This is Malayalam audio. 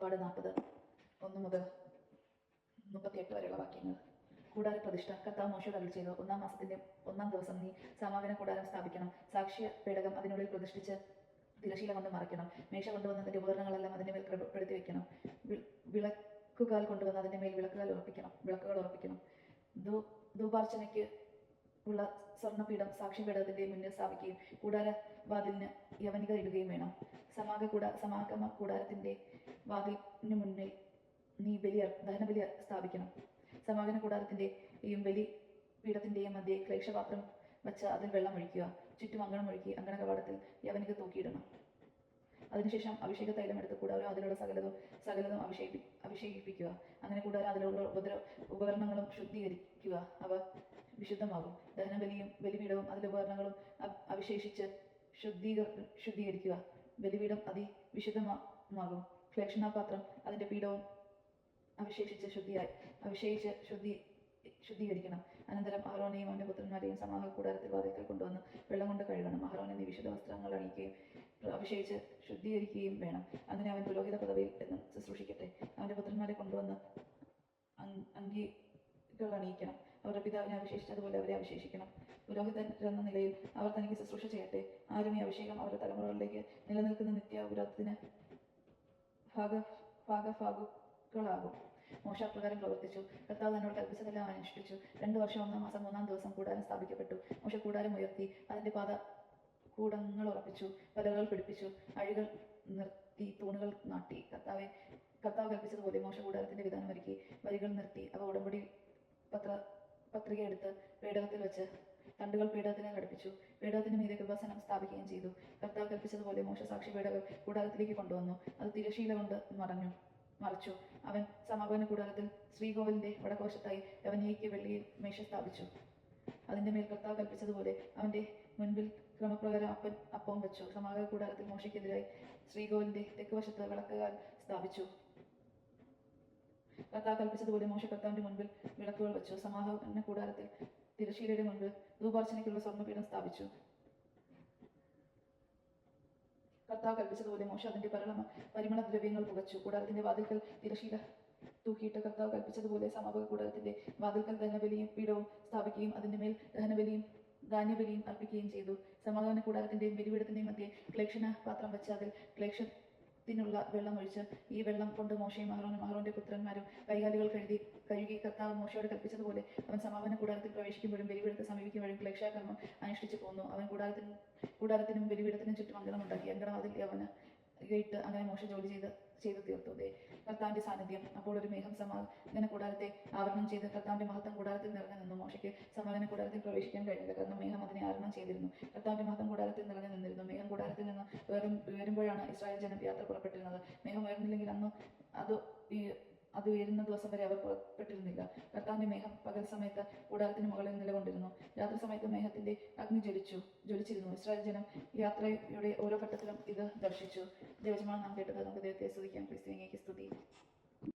പുറപ്പാട് 40:1 മുതൽ 38 വരെയുള്ള വാക്യങ്ങൾ. കൂടാര പ്രതിഷ്ഠ. കർത്താവ് മോശയോട് അരുളിച്ചെയ്തു, 1-ാം മാസത്തിന്റെ 1-ാം ദിവസം നീ സമാഗമന കൂടാരം സ്ഥാപിക്കണം. സാക്ഷ്യ പേടകം അതിനുള്ളിൽ പ്രതിഷ്ഠിച്ച് തിരശീല കൊണ്ട് മറയ്ക്കണം. മേശ കൊണ്ടുവന്ന് അതിന്റെ ഉപകരണങ്ങളെല്ലാം അതിന്റെ മേൽ ക്രമപ്പെടുത്തി വെക്കണം. വിളക്കുകാൽ കൊണ്ടുവന്ന് അതിന്റെ മേൽ വിളക്കുകൾ ഉറപ്പിക്കണം. ധൂപാർച്ചനയ്ക്ക് ഉള്ള സ്വർണ്ണപീഠം സാക്ഷ്യപീഠത്തിന്റെ മുന്നിൽ സ്ഥാപിക്കുകയും കൂടാര വാതിലിന് യവനിക ഇടുകയും വേണം. സമാഗമ കൂടാരത്തിന്റെ വാതിലിന് മുന്നിൽ നീ ദഹനബലി സ്ഥാപിക്കണം. സമാഗമന കൂടാരത്തിന്റെയും ബലി പീഠത്തിന്റെയും മധ്യേ ക്ലേശപാത്രം വച്ച് അതിൽ വെള്ളം ഒഴിക്കുക. ചുറ്റും അങ്കണം ഒഴുക്കി അങ്കണ കവാടത്തിൽ യവനിക തൂക്കിയിടണം. അതിനുശേഷം അഭിഷേക തൈലം എടുത്ത് കൂടാരം അതിലുള്ള സകലതും അഭിഷേകിപ്പിക്കുക. അങ്ങനെ കൂടാരം അതിലുള്ള ഉപകരണങ്ങളും ശുദ്ധീകരിക്കുക. അവ വിശുദ്ധമാകും. ദഹനബലിയും ബലിപീഠവും അതിലെ ഉപകരണങ്ങളും അഭിഷേകിച്ച് ശുദ്ധീകരിക്കുക. ബലിപീഠം വിശുദ്ധമാകും. ക്ലേശനാപാത്രം അതിന്റെ പീഠവും അഭിഷേകിച്ച് ശുദ്ധീകരിക്കണം. അനന്തരം അഹരോനെയും അവന്റെ പുത്രന്മാരെയും സമാഗമന കൂടാരത്തിൽ വാതിൽക്കൽ കൊണ്ടുവന്ന് വെള്ളം കൊണ്ട് കഴുകണം. അഹരോനെ നീ വിശുദ്ധ വസ്ത്രങ്ങൾ അണിയിക്കുകയും അഭിഷേകിച്ച് ശുദ്ധീകരിക്കുകയും വേണം. അങ്ങനെ അവൻ പുരോഹിത പദവിയിൽ എന്ന് ശുശ്രൂഷിക്കട്ടെ. അവന്റെ പുത്രന്മാരെ കൊണ്ടുവന്ന് അങ്കികൾ അണിയിക്കണം. അവരുടെ പിതാവിനെ അഭിഷേകിച്ചതുപോലെ അവരെ അഭിഷേകിക്കണം. പുരോഹിതൻ എന്ന നിലയിൽ അവർ തനിക്ക് ശുശ്രൂഷ ചെയ്യട്ടെ. ആരും ഈ അഭിഷേകം അവരുടെ തലമുറകളിലേക്ക് നിലനിൽക്കുന്ന നിത്യാപുരാതത്തിന് ഭാഗഭാഗുകളാകും. മോശ അപ്രകാരം പ്രവർത്തിച്ചു. കർത്താവ് തന്നോട് കൽപ്പിച്ചതെല്ലാം അനുഷ്ഠിച്ചു. 2 വർഷം 1-ാം മാസം 3-ാം ദിവസം കൂടാരം സ്ഥാപിക്കപ്പെട്ടു. മോശ കൂടാരം ഉയർത്തി അതിന്റെ കൂടങ്ങൾ ഉറപ്പിച്ചു, പലകൾ പിടിപ്പിച്ചു, അഴികൾ നിർത്തി, തൂണുകൾ നാട്ടി. കർത്താവ് കൽപ്പിച്ചതുപോലെ മോശ കൂടാരത്തിന്റെ വിധാനം ഒരുക്കി, വരികൾ നിർത്തി. അവ ഉടമ്പടി പത്രിക എടുത്ത് പേടകത്തിൽ വെച്ച് തണ്ടുകൾ പേടകത്തിനെ ഘടിപ്പിച്ചു. പേടകത്തിന് മീതെ കൃപാസനം സ്ഥാപിക്കുകയും ചെയ്തു. കർത്താവ് കൽപ്പിച്ചതുപോലെ മോശ സാക്ഷി പേടകം കൂടാരത്തിലേക്ക് കൊണ്ടുവന്നു. അത് തിരശീല കൊണ്ട് മറച്ചു. അവൻ സമാഗമന കൂടാരത്തിൽ ശ്രീകോവിലിന്റെ വടക്കുവശത്തായി യവനികയ്ക്ക് വെള്ളിയിൽ മേശ സ്ഥാപിച്ചു. അതിന്റെ മേൽ കർത്താവ് കൽപ്പിച്ചതുപോലെ അവന്റെ മുൻപിൽ ക്രമപ്രകാരം അപ്പവും വെച്ചു. സമാഗമന കൂടാരത്തിൽ മോശയ്ക്കെതിരായി ശ്രീകോവിലിന്റെ തെക്കുവശത്ത് വിളക്കുകാൽ സ്ഥാപിച്ചു. കർത്താവ് കൽപ്പിച്ചതുപോലെ മോശ കർത്താവിന്റെ മുൻപിൽ വിളക്കുകൾ വെച്ചു. സമാഗമന കൂടാരത്തിൽ തിരശീലയുടെ മുൻപിൽ ധൂപാർച്ചനയ്ക്കുള്ള സ്വർണ്ണപീഠം സ്ഥാപിച്ചു. കർത്താവ് കൽപ്പിച്ചതുപോലെ മോശ അതിന്റെ പരിമള ദ്രവ്യങ്ങൾ പുകച്ചു. കൂടാരത്തിന്റെ വാതിൽക്കൽ തിരശീല തൂക്കിയിട്ട് കർത്താവ് കൽപ്പിച്ചതുപോലെ സമാഗമന കൂടാരത്തിന്റെ വാതിൽക്കൽ ദഹനബലിയും പീഠവും സ്ഥാപിക്കുകയും അതിന്റെ മേൽ ധാന്യബലിയും അർപ്പിക്കുകയും ചെയ്തു. സമാഗമന കൂടാരത്തിന്റെയും ബലിപീഠത്തിന്റെയും മധ്യേ ക്ലേശന പാത്രം വെച്ച് അതിൽ ക്ലേശത്തിനുള്ള വെള്ളം ഒഴിച്ച് ഈ വെള്ളം കൊണ്ട് മോശയും അഹരോന്റെ പുത്രന്മാരും കൈകാലുകൾ കഴുകി. കർത്താവ് മോശയോട് കൽപ്പിച്ചതുപോലെ അവൻ സമാഗമന കൂടാരത്തിൽ പ്രവേശിക്കുമ്പോഴും ബലിപീഠത്തെ സമീപിക്കുമ്പോഴും ക്ലേശകർമ്മം അനുഷ്ഠിച്ചു പോന്നു. അവൻ കൂടാരത്തിനും ബലിപീഠത്തിനും ചുറ്റും അങ്കണം ഉണ്ടാക്കി. അങ്കണം അതിൽ യവനികയിട്ട് അങ്ങനെ മോശ ജോലി ചെയ്തു തീർത്തു. കർത്താവിന്റെ സാന്നിധ്യം. അപ്പോൾ ഒരു മേഘം സമാഗമന കൂടാരത്തെ ആവരണം ചെയ്ത് കർത്താവിന്റെ മഹത്വം കൂടാരത്തിൽ നിറഞ്ഞു നിന്നു. മോശയ്ക്ക് സമാഗമന കൂടാരത്തിൽ പ്രവേശിക്കാൻ കഴിഞ്ഞില്ല, കാരണം മേഘം അതിനെ ആവരണം ചെയ്തിരുന്നു. കർത്താവിന്റെ മഹത്വം കൂടാരത്തിൽ നിറഞ്ഞു നിന്നിരുന്നു. മേഘം കൂടാരത്തിൽ നിന്ന് ഉയരുമ്പോഴാണ് ഇസ്രായേൽ ജനം യാത്ര പുറപ്പെട്ടിരുന്നത്. മേഘം ഉയർന്നില്ലെങ്കിൽ അന്ന് അത് ഉയരുന്ന ദിവസം വരെ അവർ പുറപ്പെട്ടിരുന്നില്ല. കർത്താവിന്റെ മേഘം പകൽ സമയത്ത് കൂടാരത്തിന് മുകളിൽ നിലകൊണ്ടിരുന്നു. രാത്രി സമയത്ത് മേഘത്തിന്റെ അഗ്നി ജ്വലിച്ചിരുന്നു. ഇസ്രായേൽ ജനം യാത്രയുടെ ഓരോ ഘട്ടത്തിലും ഇത് ദർശിച്ചു. ദൈവജനമാണ് നാം കേട്ടത്. നമുക്ക് ദൈവത്തെ സ്തുതിക്കാം. ക്രിസ്തുവിനെ സ്തുതി.